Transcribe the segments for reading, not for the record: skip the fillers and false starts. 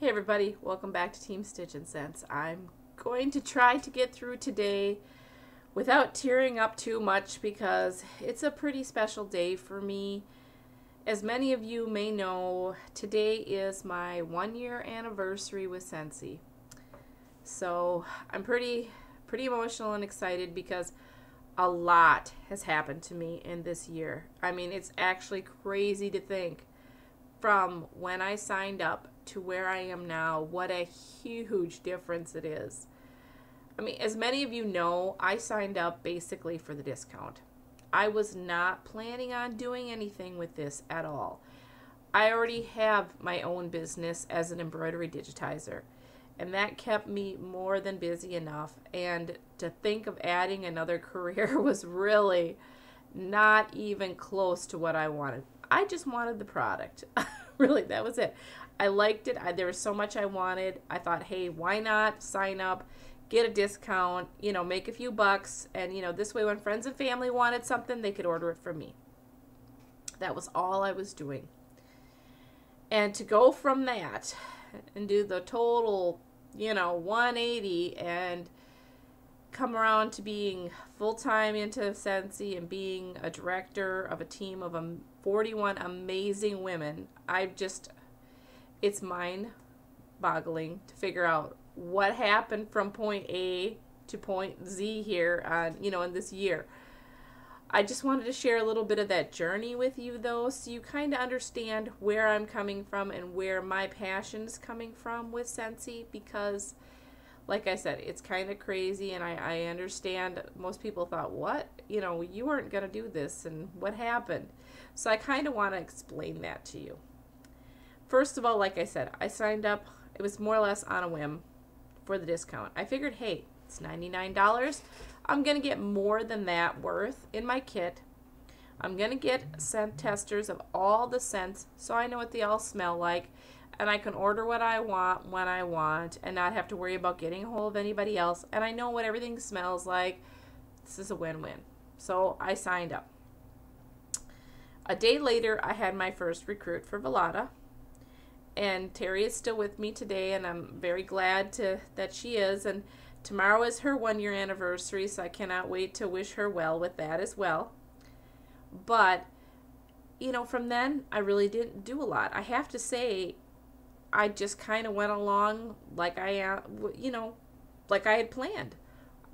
Hey everybody, welcome back to Team Stitch and Scents. I'm going to try to get through today without tearing up too much because it's a pretty special day for me. As many of you may know, today is my 1-year anniversary with Scentsy. So I'm pretty emotional and excited because a lot has happened to me in this year. I mean, it's actually crazy to think from when I signed up to where I am now, what a huge difference it is. I mean, as many of you know, I signed up basically for the discount. I was not planning on doing anything with this at all. I already have my own business as an embroidery digitizer, and that kept me more than busy enough. And to think of adding another career was really not even close to what I wanted. I just wanted the product. Really, that was it. I liked it. There was so much I wanted. I thought, hey, why not sign up, get a discount, make a few bucks, and, this way when friends and family wanted something, they could order it from me. That was all I was doing. And to go from that and do the total, 180 and come around to being full-time into Scentsy and being a director of a team of 41 amazing women, it's mind-boggling to figure out what happened from point A to point Z here on, in this year. I just wanted to share a little bit of that journey with you, though, so you kind of understand where I'm coming from and where my passion is coming from with Scentsy, because like I said, it's kind of crazy, and I understand most people thought, what? You weren't going to do this, and what happened? So I kind of want to explain that to you. First of all, like I said, I signed up, it was more or less on a whim for the discount. I figured, hey, it's $99. I'm going to get more than that worth in my kit. I'm going to get scent testers of all the scents so I know what they all smell like, and I can order what I want when I want and not have to worry about getting a hold of anybody else, and I know what everything smells like. This is a win-win. So I signed up. A day later, I had my first recruit for Velada, and Terry is still with me today, and I'm very glad that she is, and tomorrow is her 1-year anniversary, so I cannot wait to wish her well with that as well. But, from then, I really didn't do a lot. I have to say, I just kind of went along like I had planned.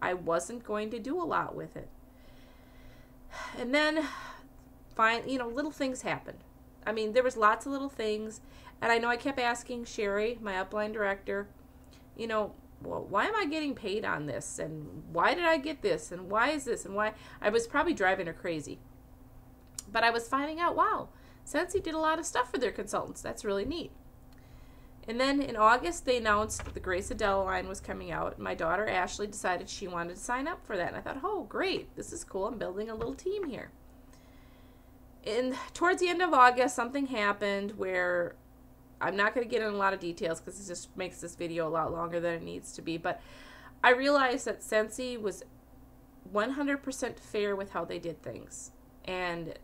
I wasn't going to do a lot with it. And then, little things happened. I mean, there was lots of little things, and I know I kept asking Sherry, my upline director, well, why am I getting paid on this? And why did I get this? And why is this? And why? I was probably driving her crazy. But I was finding out, wow, Scentsy did a lot of stuff for their consultants. That's really neat. And then in August, they announced the Grace Adele line was coming out. My daughter, Ashley, decided she wanted to sign up for that. And I thought, oh, great. This is cool. I'm building a little team here. And towards the end of August, something happened where I'm not going to get in a lot of details because it just makes this video a lot longer than it needs to be. But I realized that Scentsy was 100% fair with how they did things. And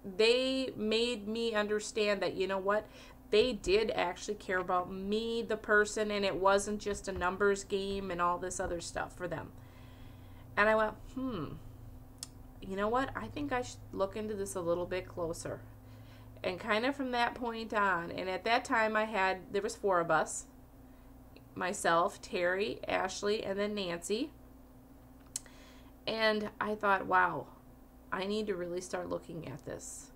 they made me understand that, what? They did actually care about me, the person, and it wasn't just a numbers game and all this other stuff for them. And I went, you know what? I think I should look into this a little bit closer. And kind of from that point on, and at that time there was 4 of us, myself, Terry, Ashley, and then Nancy. And I thought, wow, I need to really start looking at this.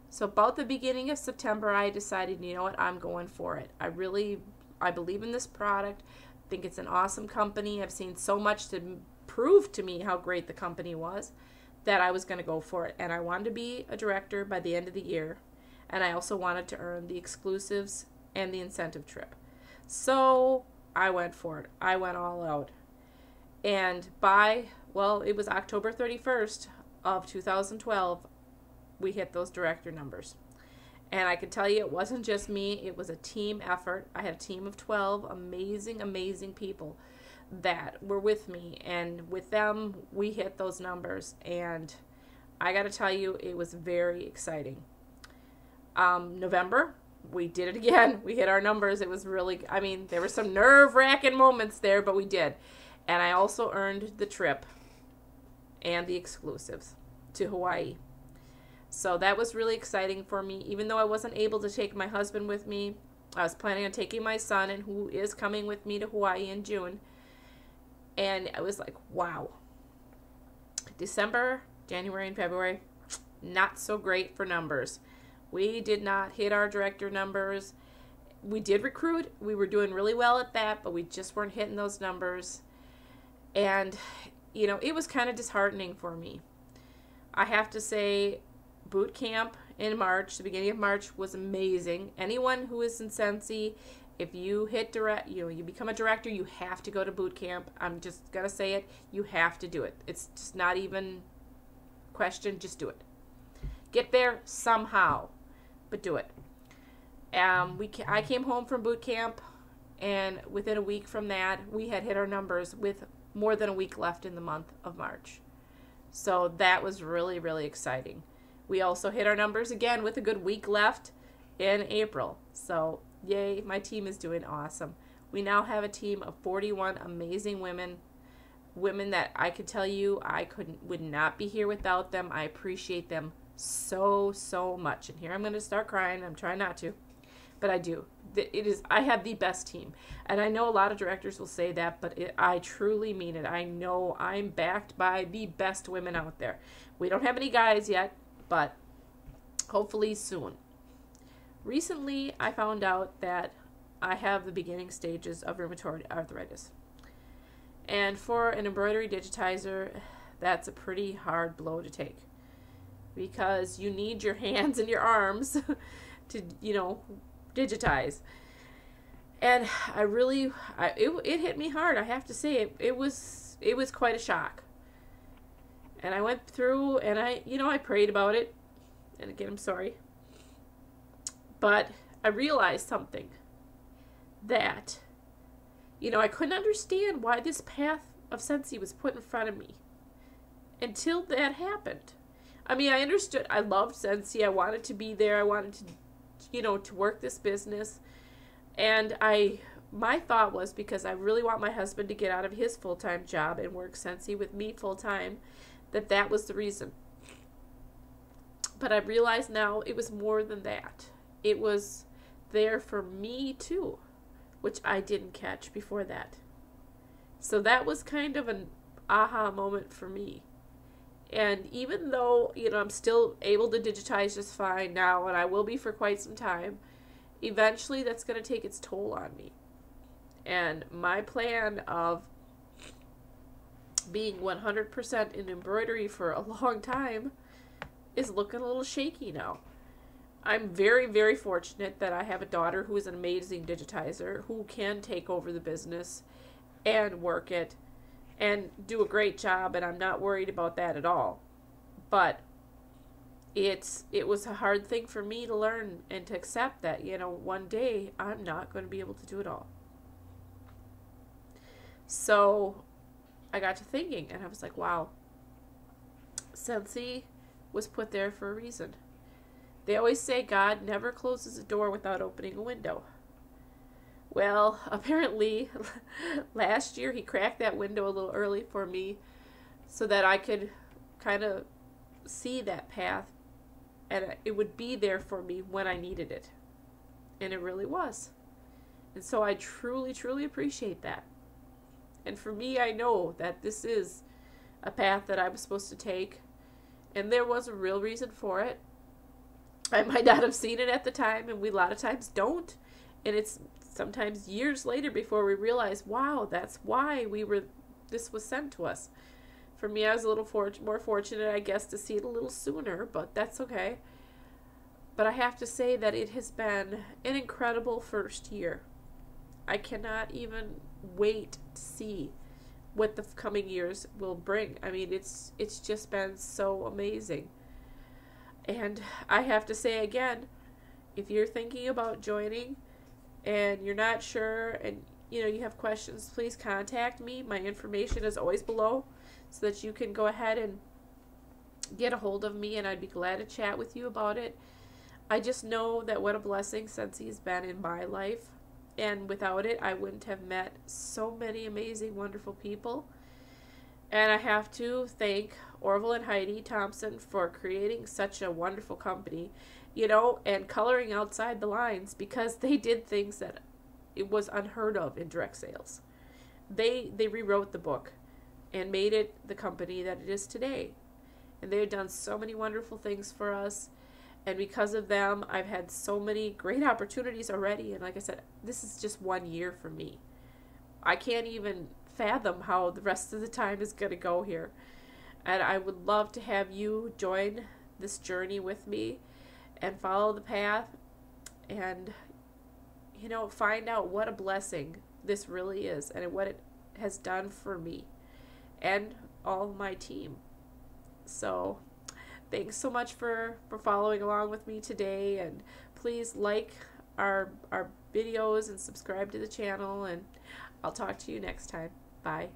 So about the beginning of September, I decided, you know what, I'm going for it. I believe in this product. I think it's an awesome company. I've seen so much to prove to me how great the company was that I was going to go for it. And I wanted to be a director by the end of the year. And I also wanted to earn the exclusives and the incentive trip. So I went for it. I went all out. And it was October 31st of 2012, we hit those director numbers. And I can tell you it wasn't just me, it was a team effort. I had a team of 12 amazing people that were with me, and with them we hit those numbers, and I got to tell you, it was very exciting. November, we did it again. We hit our numbers. It was really, I mean, there were some nerve-wracking moments there, but we did. And I also earned the trip and the exclusives to Hawaii. So that was really exciting for me. Even though I wasn't able to take my husband with me, I was planning on taking my son, and who is coming with me to Hawaii in June. And I was like, wow. December, January, and February, not so great for numbers. We did not hit our director numbers. We did recruit. We were doing really well at that, but we just weren't hitting those numbers. And, you know, it was kind of disheartening for me. I have to say, boot camp in March, the beginning of March, was amazing. Anyone who is in Scentsy, if you hit you become a director, you have to go to boot camp. I'm just going to say it. You have to do it. It's just not even a question. Just do it. Get there somehow, but do it. I came home from boot camp, and within a week from that, we had hit our numbers with more than a week left in the month of March. So that was really, really exciting. We also hit our numbers again with a good week left in April. So yay, my team is doing awesome. We now have a team of 41 amazing women that I could tell you would not be here without them. I appreciate them so, so much. And here I'm going to start crying. I'm trying not to, but I do. I have the best team. And I know a lot of directors will say that, but I truly mean it. I know I'm backed by the best women out there. We don't have any guys yet, but hopefully soon. Recently, I found out that I have the beginning stages of rheumatoid arthritis. And for an embroidery digitizer, that's a pretty hard blow to take, because you need your hands and your arms to, digitize. And it hit me hard. I have to say, it was quite a shock. And I went through and I prayed about it. And again, I'm sorry. But I realized something, that, I couldn't understand why this path of Scentsy was put in front of me until that happened. I mean, I understood. I loved Scentsy. I wanted to be there. I wanted to, to work this business. And my thought was, because I really want my husband to get out of his full-time job and work Scentsy with me full-time, that was the reason. But I realize now it was more than that. It was there for me too, which I didn't catch before that. So that was kind of an aha moment for me. And even though, I'm still able to digitize just fine now, and I will be for quite some time, eventually that's going to take its toll on me. And my plan of being 100% in embroidery for a long time is looking a little shaky now. I'm very, very fortunate that I have a daughter who is an amazing digitizer, who can take over the business and work it and do a great job, and I'm not worried about that at all. But it was a hard thing for me to learn and to accept that, one day I'm not going to be able to do it all. So I got to thinking, and I was like, wow, Scentsy was put there for a reason. They always say God never closes a door without opening a window. Well, apparently last year he cracked that window a little early for me so that I could kind of see that path, and it would be there for me when I needed it. And it really was. And so I truly, truly appreciate that. And for me, I know that this is a path that I was supposed to take, and there was a real reason for it. I might not have seen it at the time, and we a lot of times don't. And it's sometimes years later before we realize, wow, that's why this was sent to us. For me, I was a little more fortunate, I guess, to see it a little sooner, but that's okay. But I have to say that it has been an incredible first year. I cannot even wait to see what the coming years will bring. I mean, it's just been so amazing. And I have to say again, if you're thinking about joining and you're not sure and you have questions, please contact me. My information is always below so that you can go ahead and get a hold of me, and I'd be glad to chat with you about it. I just know that what a blessing Scentsy has been in my life. And without it, I wouldn't have met so many amazing, wonderful people. And I have to thank Orville and Heidi Thompson for creating such a wonderful company, you know, and coloring outside the lines, because they did things that it was unheard of in direct sales. They rewrote the book and made it the company that it is today. And they've done so many wonderful things for us. And because of them, I've had so many great opportunities already. And like I said, this is just 1 year for me. I can't even fathom how the rest of the time is going to go here. And I would love to have you join this journey with me and follow the path and, you know, find out what a blessing this really is and what it has done for me and all my team. So thanks so much for following along with me today, and please like our videos and subscribe to the channel, and I'll talk to you next time. Bye.